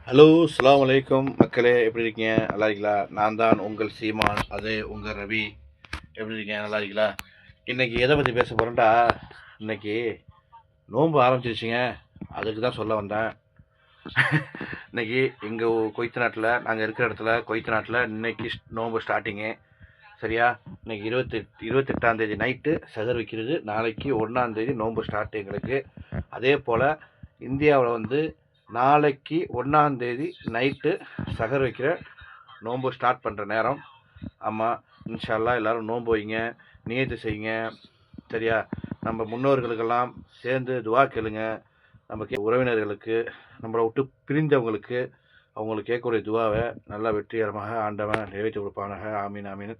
Hello அஸ்ஸலாமு அலைக்கும் மக்களே, எப்படி இருக்கீங்க? நல்லா இருக்கீங்களா? நான் தான் உங்கள் சீமான், அது உங்கள் ரவி. எப்படி இருக்கீங்க? நல்லா இருக்கீங்களா? இன்றைக்கி எதை பற்றி பேச போகிறேன்டா, இன்றைக்கி நோன்பு ஆரம்பிச்சிருச்சுங்க. அதுக்கு தான் சொல்ல வந்தேன். இன்றைக்கி எங்கள் கொய்த்து நாட்டில், நாங்கள் இருக்கிற இடத்துல கொய்த்து நாட்டில் இன்றைக்கி நோன்பு ஸ்டார்டிங்கு. சரியா? இன்றைக்கி 28ஆந்தேதி நைட்டு சகர் வைக்கிறது. நாளைக்கு 1ஆந்தேதி நோன்பு ஸ்டார்ட் எங்களுக்கு. அதே போல் இந்தியாவில் நாளைக்கு 1ஆந்தேதி நைட்டு சகர் வைக்கிற நோன்பு ஸ்டார்ட் பண்ணுற நேரம். ஆமாம், இன்ஷா அல்லாஹ் எல்லோரும் நோன்பு வைங்க, நியத்து செய்யுங்க. சரியா? நம்ம முன்னோர்களுக்கெல்லாம் சேர்ந்து துவா கேளுங்க. நம்ம உறவினர்களுக்கு, நம்மளை விட்டு பிரிந்தவங்களுக்கு, அவங்களுக்கு கேட்கக்கூடிய துவாவை நல்லா வெற்றிகரமாக ஆண்டவன் நிறைவேற்றி கொடுப்பானாக. ஆமீன் ஆமீன்.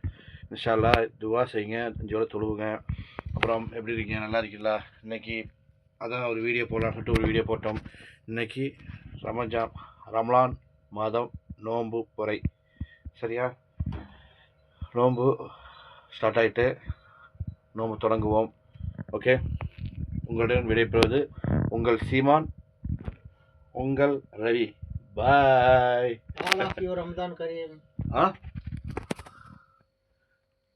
இன்ஷா அல்லாஹ் துவா செய்யுங்க, ஜோல தொழுவுங்க. அப்புறம் எப்படி இருக்கீங்க? நல்லா இருக்கீங்களா? இன்றைக்கி அதான் ஒரு வீடியோ போடலான்னு சொல்லிட்டு ஒரு வீடியோ போட்டோம். இன்றைக்கி ரமலான் மாதம் நோன்பு பொறை. சரியா? நோன்பு ஸ்டார்ட் ஆகிட்டு நோன்பு தொடங்குவோம். ஓகே, உங்களுடன் விடைபெறுவது உங்கள் சீமான், உங்கள் ரவி. பாய். ரம்ஜான் கரீம்.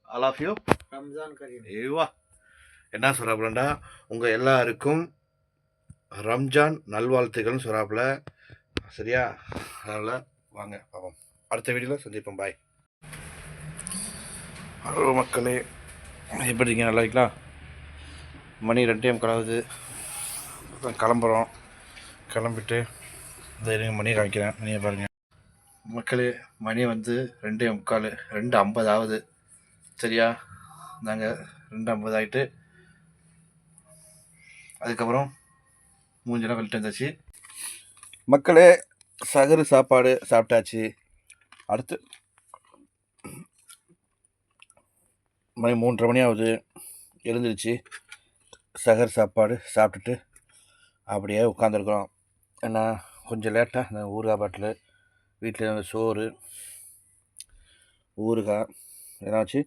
ஆல் ஆஃப் யூ ரம்ஜான் கரீம். ஏவா என்ன சொல்கிறாப்புலண்டா, உங்கள் எல்லாருக்கும் ரம்ஜான் நல்வாழ்த்துக்கள்னு சொல்கிறாப்புல. சரியா? அதனால் வாங்க பார்ப்போம், அடுத்த வீடியோவில் சந்திப்போம். பாய். ஹலோ மக்களே, எப்படி இருக்கீங்க? நல்லா இருக்கீங்களா? மணி 2 கலாவுது. கிளம்புறோம். கிளம்பிட்டு இந்த மணியை காமிக்கிறேன், மணியை பாருங்கள் மக்களே. மணி 2:45, 2:50 ஆகுது. சரியா? நாங்கள் 2:50 ஆகிட்டு அதுக்கப்புறம் மூஞ்செல்லாம் கழிட்டு வந்தாச்சு மக்களே. சகரு சாப்பாடு சாப்பிட்டாச்சு. அடுத்து மணி 3:30 மணி ஆகுது. எழுந்திருச்சு சகர் சாப்பாடு சாப்பிட்டுட்டு அப்படியே உட்காந்துருக்குறோம். ஏன்னா கொஞ்சம் லேட்டாக இந்த ஊறுகாய் பாட்டில் வீட்டில் சோறு ஊறுகாய் எல்லாம் வச்சு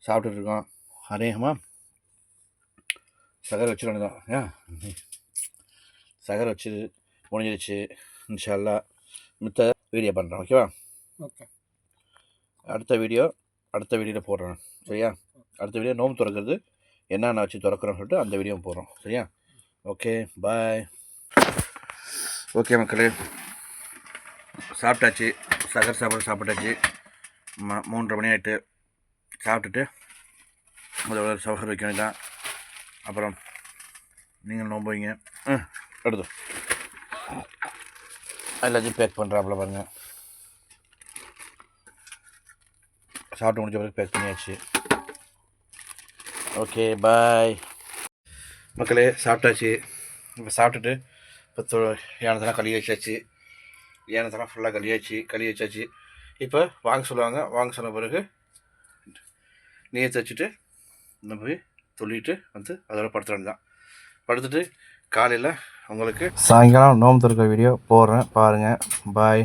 சாப்பிட்டுட்ருக்கோம். அநேகமாக சகர் வச்சு தான் ஏன் சகர் வச்சு முடிஞ்சிருச்சு. இன்ஷா அல்லாஹ் மித்த வீடியோ பண்ணுறேன். ஓகேவா? ஓகே. அடுத்த வீடியோவில் போடுறேன். சரியா? அடுத்த வீடியோ நோம்பு திறக்கிறது என்னென்ன வச்சு திறக்கிறோன்னு சொல்லிட்டு அந்த வீடியோ போடுறோம். சரியா? ஓகே, பாய். ஓகே மக்களே, சாப்பிட்டாச்சு. சகர் சாப்பாடு சாப்பிட்டாச்சு. 3:30 மணி ஆகிட்டு சாப்பிட்டுட்டு அதோட சகர் வைக்க வேண்டியதான். அப்புறம் நீங்கள் நோம்பு வைங்க. எடுத்து எல்லாத்தையும் பேக் பண்ணுறாப்புல பாருங்கள். சாப்பிட்டு முடிஞ்ச பிறகு பேக் பண்ணியாச்சு. ஓகே, பாய் மக்களே. சாப்பிட்டாச்சு. இப்போ சாப்பிட்டுட்டு இப்போ ஏனத்தெல்லாம் கழுவி வச்சாச்சு. ஏனத்தெல்லாம் ஃபுல்லாக கழுவி வச்சாச்சு. இப்போ வாங்க சொல்லுவாங்க. வாங்க சொன்ன பிறகு நீயத்தை வச்சுட்டு நம்ம போய் சொல்லிட்டு அதோட படுத்துறது தான். படுத்துட்டு காலையில் உங்களுக்கு சாயங்காலம் நோம்பு திறக்கிற வீடியோ போடுறேன், பாருங்கள். பாய்.